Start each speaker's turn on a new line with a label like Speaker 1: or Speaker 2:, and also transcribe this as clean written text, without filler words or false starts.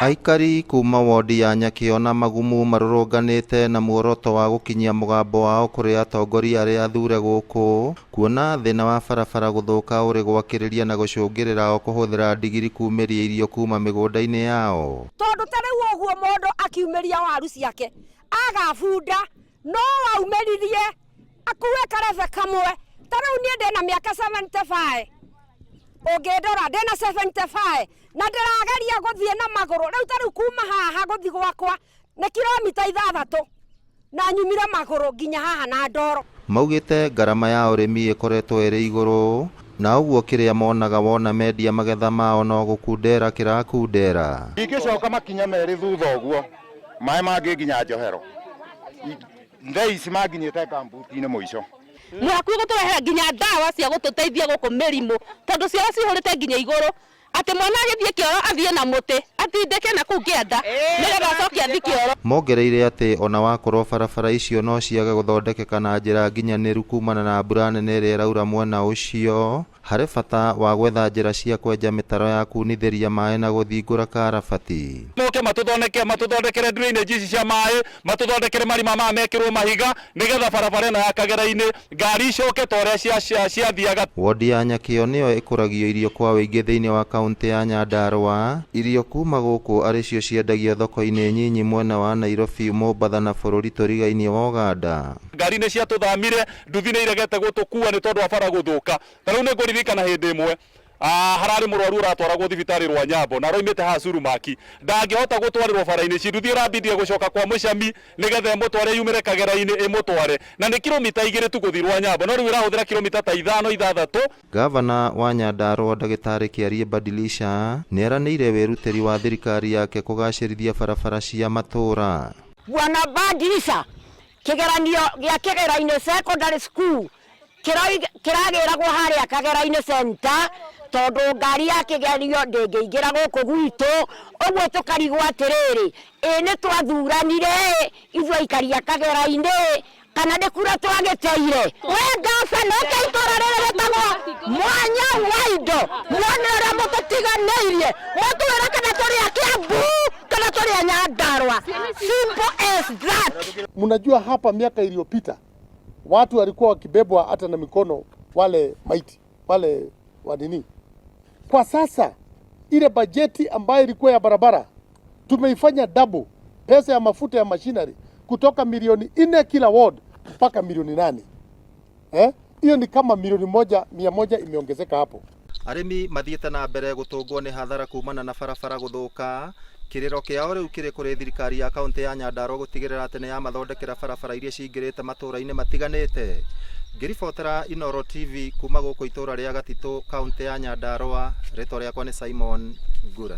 Speaker 1: Aikari kuma wodi ya Nyakiona magumu marũrũnganĩte na muoroto wa gũkinyia mũgambo wao kũrĩ atongoria arĩa athure gũkũ, kuona thĩna wa barabara gũthũka ũrĩ gwakĩrĩria na gũcũngĩrĩra o kũhũthĩra ndigiri kumĩria irio kuma mĩgũnda-inĩ yao.
Speaker 2: Tondũ ta rĩu ũguo mũndũ akiumĩria waru ciake agabunda no aumĩririe akue karebe kamwe. Ta rĩu niĩ ndĩna mĩaka 75 ũngĩndora ndĩna 75 na ndĩrageria gũthiĩ na magũrũ. Rĩu ta rĩu kuma haha gũthiĩ gwakwa nĩ kilomita 6 na nyumire magũrũ nginya haha na ndoro.
Speaker 1: Maugĩte ngarama ya ũrĩmi ĩkoretwo ĩrĩ igũrũ, na ũguo kĩrĩa monaga wona mendia magetha mao no gũkundera kĩrakundera.
Speaker 3: Ingĩcoka makinya merĩ thutha ũguo maĩ mangĩ nginya njohero thaa ici manginyĩte kambuti-inĩ mũico.
Speaker 4: Mwakuĩ gũtũrehera nginya ndawa cia gũtũteithia gũkũ mĩrimũ tondũ ciao cihũrĩte nginya igũrũ. Atĩ mwana agĩthiĩ kĩoro athiĩ na mũtĩ atindĩke na kũu kĩanda nĩgetha acoke athiĩ kĩoro.
Speaker 1: Mongereire atĩ ona wakorwo barabara icio no ciage gũthondekeka na njĩra nginyanĩru kumana na mbura nene ĩrĩa ĩraura mwena ũcio, harĩ bata wa gwetha njĩra cia kwenja mĩtaro ya kunithĩria maĩ na gũthingũra karabati.
Speaker 5: Moke matũthondekere drainage ici cia maĩ, matũthondekere marima ma mekĩrwo mahiga nĩgetha barabara ĩno ya Kagera-inĩ ngari icoke ta ũrĩa ciathiaga.
Speaker 1: Wodi ya Nyakio nĩyo ĩkũragio irio kwa wĩingĩ thĩinĩ wa kaunti ya Nyandarua. Irio kuma gũkũ arĩcio ciendagio thoko-inĩ nyinyi mwena wa Nairobi, Mombatha na bũrũri tũrigainie wa Uganda.
Speaker 5: Ngari nĩ ciatũthamire, nduthi nĩ iregete gũtũkua nĩ tondũ wa bara gũthũka. Ta rĩu nĩ ngũririkana hĩndĩ ĩmwe hararĩ mũrwaru ũratwaragwo thibitarĩ rwa Nyambo na roimĩte haha Surumaki, ndangĩhota gũtwarĩrwo bara-inĩ ici, nduthi ĩrambindire gũcoka kwa Mũcami nĩgetha ĩmũtware yumĩre Kagera-inĩ ĩmũtware, na nĩ kilomita 2 tu gũthiĩ rwa Nyambo, no rĩu ĩrahũthĩra kilomita ta 5-6.
Speaker 1: Gavana wa Nyandarua Ndagĩtarĩ Kĩarie Badilisha nĩeranĩire wĩrutĩri wa thirikari yake kũgacĩrithia barabara cia matũũra.
Speaker 2: Bwana Badilisha, kĩgeranio gĩa Kĩgera-inĩ Secondary School kĩragĩragwo harĩa Kagera-inĩ Center tondũ ngari ya kĩgeranio ndĩngĩingĩra gũkũ gwitũ. Ũguo tũkarigwo atĩrĩrĩ, nĩ twathuranire ithuĩ aikari a Kagera-inĩ kana nĩ kura twagĩteire? We ngabana ũkaitũra rĩrĩ rĩtagwo Mwanya wa Indo, muone ũrĩa mũtũtiganĩirie, mũtwĩra kana tũrĩ a Kiambu kana tũrĩ a Nyandarua. Simple as that.
Speaker 6: Mnajua hapa miaka iliyopita watu walikuwa wakibebwa hata na mikono wale maiti wale wa nini. Kwa sasa ile bajeti ambayo ilikuwa ya barabara tumeifanya double. Pesa ya mafuta ya machinery kutoka milioni 4 kila ward mpaka milioni 8. Hiyo ni kama milioni 100 imeongezeka hapo.
Speaker 1: Arĩmi mathiĩte na mbere gũtũngwo nĩ hathara kumana na barabara gũthũka. Kĩrĩro kĩao rĩu kĩrĩ kũrĩ thirikari ya kaunti ya Nyandarua gũtigĩrĩra atĩ nĩ yamathondekera barabara iria cingĩrĩte matũũra-inĩ matiganĩte. Ngĩribotera Inooro TV kuma gũkũ itũũra rĩa Gatitũ, kaunti ya Nyandarua, rĩtwa rĩakwa nĩ Simon Ngure.